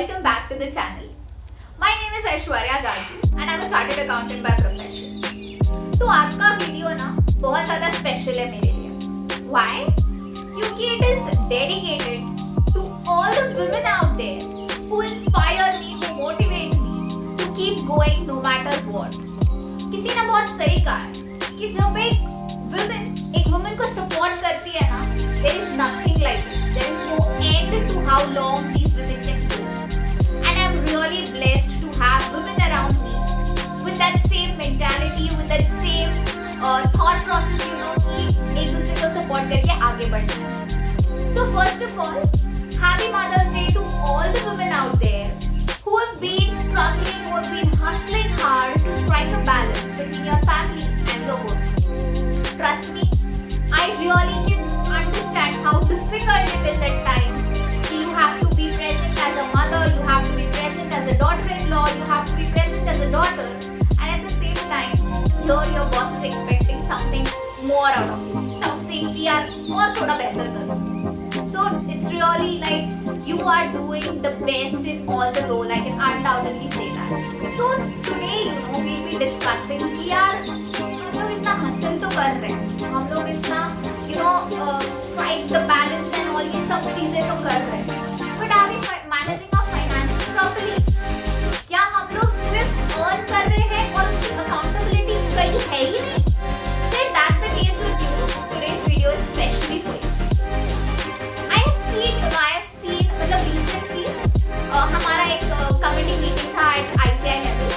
welcome back to the channel. My name is Aishwarya Jaju and I'm a chartered accountant by profession. तो आज का video ना बहुत ज़्यादा स्पेशल है मेरे लिए. Why? क्योंकि it is dedicated to all the women out there who inspire me, who motivate me to keep going no matter what. किसी ने बहुत सही कहा है कि जब एक woman को support करती है ना, there is nothing like it. There is no end to how long these women can go. And I'm really blessed to have women around me with that same mentality, with that same thought process, कि एक दूसरे को support करके आगे बढ़ना है. So first of all, happy Mother's Day to all the women out there who have been struggling, who have been hustling hard to strike a balance between your family and your work. Trust me, I really can understand how difficult it is at times. You have to be present as a mother, you have to be present as a daughter-in-law, you have to be present as a daughter, and at the same time, here your boss is expecting something more out of you, something कि यार और थोड़ा बेहतर करो. So it's really like you are doing the best in all the role. I can undoubtedly say that. So today, we'll be discussing कि यार हम लोग इतना hustle तो कर रहे हैं, हम लोग इतना strike the balance and all ये सब चीजें तो कर रहे हैं. But are we managing our finances properly? क्या हम लोग सिर्फ earn कर रहे हैं और उसकी accountability कहीं है ही नहीं? So if that's the case with you, today's video is especially for you. I have seen मतलब recently हमारा एक committee meeting था at ICI level,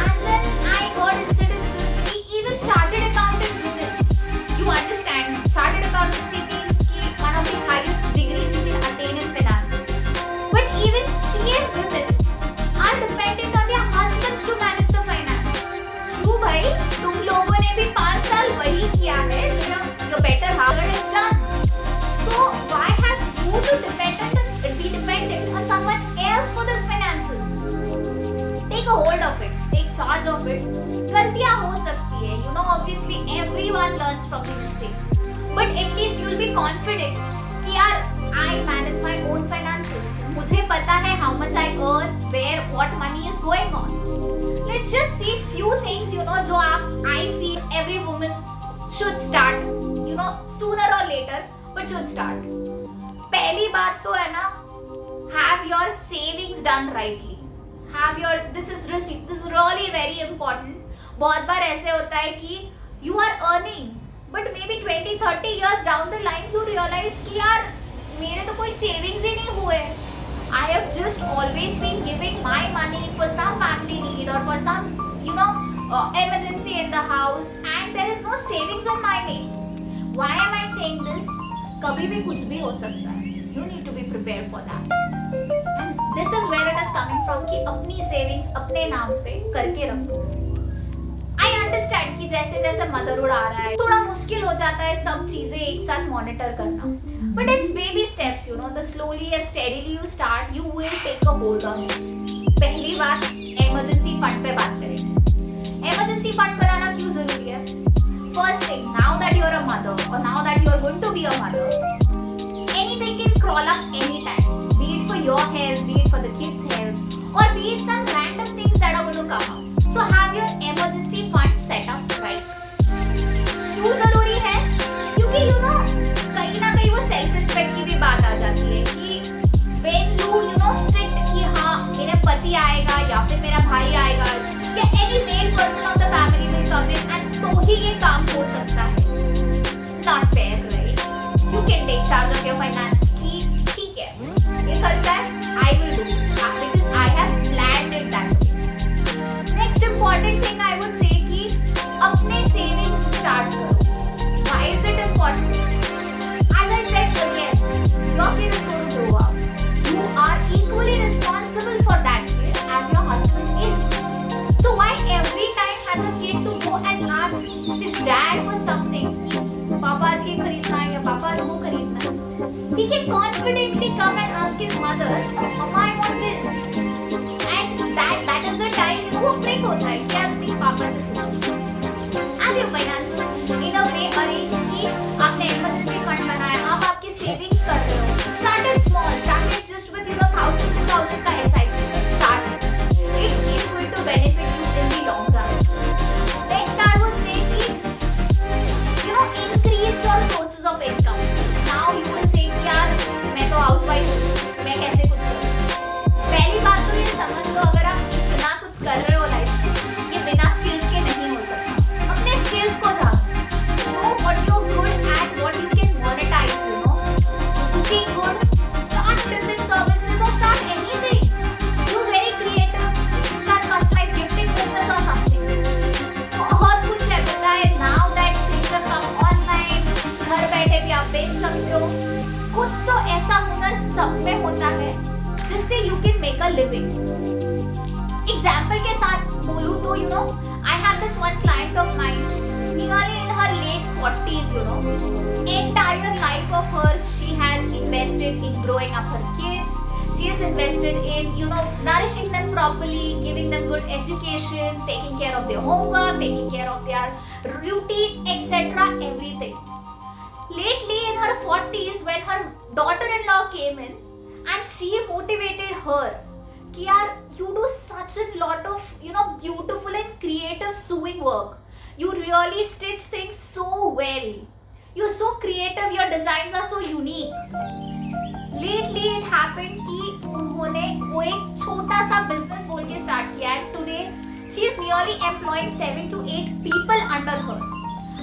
and then I got incidents कि even chartered accountant women, you understand, chartered accountancy means कि one of the highest degrees you can attain in finance. But even CA women are dependent on their husbands to manage the finance. क्यों भाई? तुम लोगों ने भी 5 साल वही किया है जो your better half has done. So why have you to be dependent on someone else for those finances? Take a hold of it. Take charge of it. गलतियाँ हो सकती है. Obviously everyone learns from the mistakes. But at least you'll be confident कि यार I manage my own finances. मुझे पता है how much I earn, where, what money is going on. Let's just see few things जो I feel every woman should start. Sooner or later, but should start. पहली बात तो है ना, have your savings done rightly. This is really very important. बहुत बार ऐसे होता है कि you are earning, but maybe 20-30 years down the line you realize कि यार मेरे तो कोई savings ही नहीं हुए. I have just always been giving my money for some family need or for some emergency in the house, and there is no savings in my name. Why am I saying this? कभी भी कुछ भी हो सकता है. You need to be prepared for that. And this is where it is coming from कि अपनी savings अपने नाम पे करके रखो. I understand कि जैसे जैसे motherhood आ रहा है थोड़ा मुश्किल हो जाता है सब चीजें एक साथ monitor करना. But it's baby steps, the slowly and steadily you start, you will take a hold on it. पहली बात emergency fund पे बात करेंगे. Emergency fund बनाना क्यों जरूरी है? First thing, now that you are a mother or now that you are going to be a mother, anything can crawl up anytime. Be it for your health, be it for the kids' health, or be it some random things that are going to come up. So have your emergency fund set up right. क्यों जरूरी है? क्योंकि कहीं ना कहीं वो self respect की भी बात आ जाती है कि when you sit कि हाँ मेरा पति आएगा या फिर मेरा भाई आएगा या any male person of the family will come in and तो ही ये काम हो सकता है. Not fair, right? You can take charge of your finance. ठीक है, ये खर्चा है, I will do because I have planned it that way. Next important thing I would say कि अपने savings start करो. Why is it important? As I said again, your kid is going to grow up. You are equally responsible for that kid as your husband is. So why every time has a kid to go and ask his dad for something? पापा आज ये खरीदना है या पापा आज वो खरीदना है. He can confidently come and ask his mother, "Mama, I want this." And that is the time वो break होता है कि अपने पापा से पूछो. As your finances in a way arrange कि आपने emergency fund बनाया, आप आपकी savings कर रहे हो. Start it small. Start it just with 1,000-2,000 का SIP. a living. Example के साथ बोलूँ तो I have this one client of mine, nearly in her late 40s, entire life of hers she has invested in growing up her kids. She has invested in, nourishing them properly, giving them good education, taking care of their homework, taking care of their routine, etc. Everything. Lately in her 40s, when her daughter-in-law came in and she motivated her, कि यार, you do such a lot of, beautiful and creative sewing work. You really stitch things so well. You're so creative, your designs are so unique. Lately it happened कि उन्होंने वो एक छोटा सा business बोल के start किया है. Today she is nearly employing 7 to 8 people under her.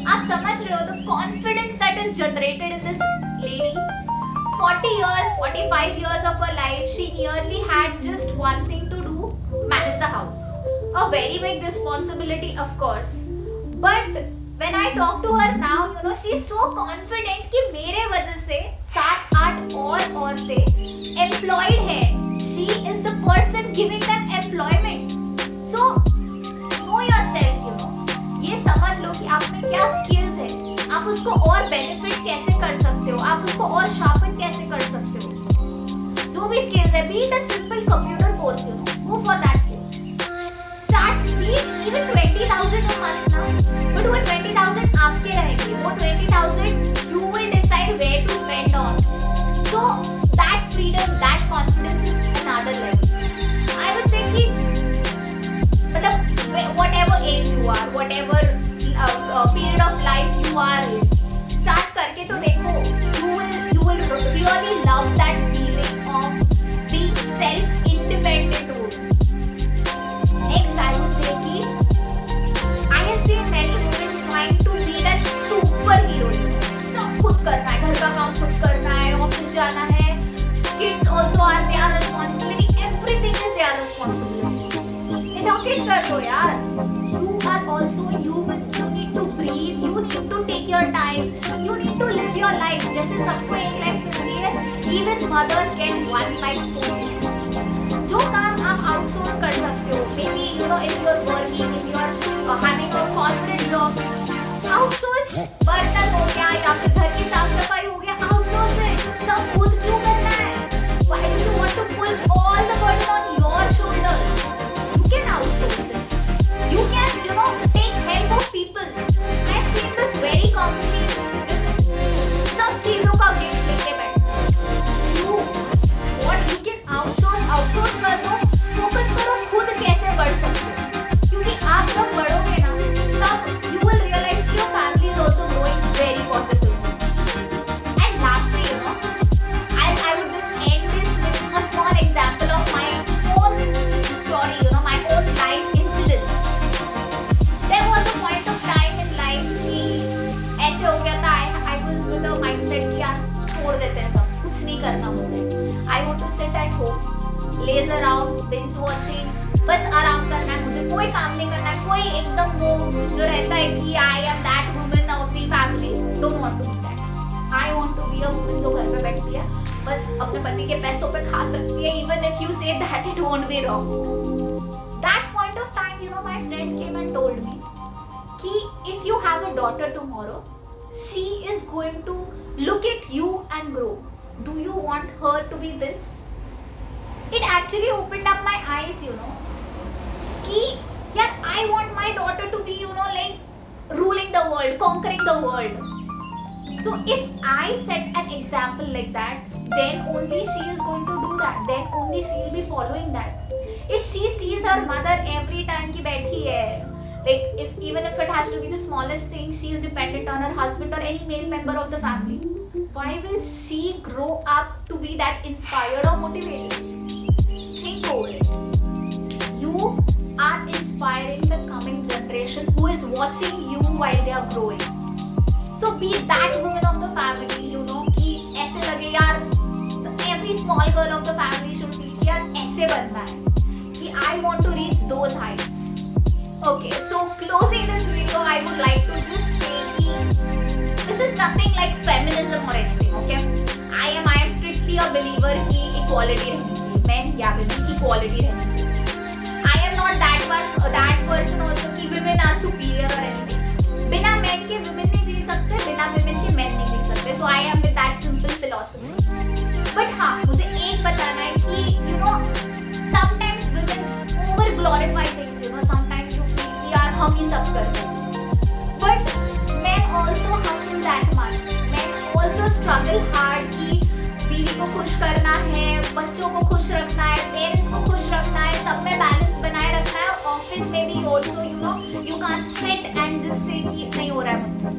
आप समझ रहे हो the confidence that is generated in this lady. 40 years, 45 years of her life, she nearly had just one thing to do, manage the house. A very big responsibility, of course. But when I talk to her now, she is so confident कि मेरे वजह से 7-8 और औरतें employed है. She is the person giving them employment. So know yourself, ये समझ लो कि आप में क्या skills है. आप उसको और बेनिफिट कैसे कर सकते हो, आप उसको और शार्पन कैसे कर सकते हो. जो भी स्किल्स है, be it a simple computer course, go for that course. Start with even 20,000 a month now, but वो 20,000 आपके रहेंगे, वो 20,000 you will decide where to spend on. So that freedom, that confidence is another level. I would say कि मतलब whatever age you are, whatever period of life you are in, start करके तो देखो, you will really love that feeling of being self-independent woman. Next I would say कि I have seen many women trying to be that superhero. सब खुद करना है, घर का काम खुद करना है, ऑफिस जाना है, kids also are their responsibility, everything is their responsibility. Educate कर दो यार. You are also human. You need to breathe. You need to take your time. You need to live your life. जैसे सबको एक life मिलती है, even mothers get one life only. जो काम आप outsource कर सकते हो, maybe if you are working, if you are having a corporate job, outsource. बर्तन हो गया या फिर घर की साफ सफाई हो गया, outsource है. सब खुद क्यों करना है? Why do you want to pull all the burden on your shoulders? You can outsource it. You can, take help of people. I have seen this very commonly. सब चीजों का गिल्ट लेके बैठो. You can outsource कर दो. Focus करो खुद कैसे बढ़ सकते हो. क्योंकि आप जब बढ़ोगे ना, तब you will realize कि your family is also growing very positively. And lastly, I would just end this with a small example of my own story, my own life incidents. There was a point of time in life कि ऐसे हो गया था, I was with a mindset कि यार छोड़ देते हैं सब, कुछ नहीं करना मुझे. I want to sit at home, laze around, binge watching, बस आराम करना है मुझे, कोई काम नहीं करना है. कोई एकदम वो जो रहता है कि I am that woman of the family, don't want to be that. I want to be a woman जो घर पे बैठती है, बस अपने पति के पैसों पे खा सकती है, even if you say that it won't be wrong. That point of time, my friend came and told me कि if you have a daughter tomorrow, she is going to look at you and grow. Do you want her to be this? It actually opened up my eyes, कि यार I want my daughter to be, like ruling the world, conquering the world. So if I set an example like that, then only she is going to do that. Then only she will be following that. If she sees her mother every time कि बैठी है, like even if it has to be the smallest thing, she is dependent on her husband or any male member of the family. Why will she grow up to be that inspired or motivated? Think over it. You are inspiring the coming generation who is watching you while they are growing. So be that woman of the family, कि ऐसे लगे यार, every small girl of the family should feel कि यार ऐसे बनना है, कि I want to reach those heights. Okay, so closing this video, I would like to just say कि this is nothing like feminism or anything, okay? I am strictly a believer कि equality रहनी चाहिए, men या women equality. Equality रहनी चाहिए. I am not that person also कि women are superior or anything. बिना men के women नहीं जी सकते, बिना women के men नहीं जी सकते. So I am with that simple philosophy. But हाँ, मुझे एक बताना है कि you know sometimes women over glorify things. You know sometimes you feel कि यार हम ही सब करते हैं. But men also hustle that much. Men also struggle hard कि बीवी को खुश करना है, बच्चों को खुश रखना है, पेरेंट्स को खुश रखना है, सब में बैलेंस बनाए रखना है. ऑफिस में भी also you know you can't sit and just say कि नहीं हो रहा है मुझसे.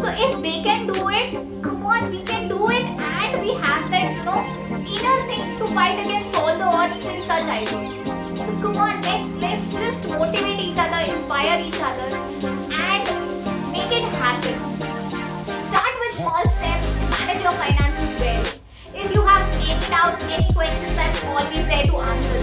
So if they can do it, come on, we can do it, and we have that you know inner thing to fight against all the odds since our childhood. So come on, let's just motivate each other, inspire each other, and make it happen. Start with small steps, manage your finances well. If you have any doubts, any questions, I'm always there to answer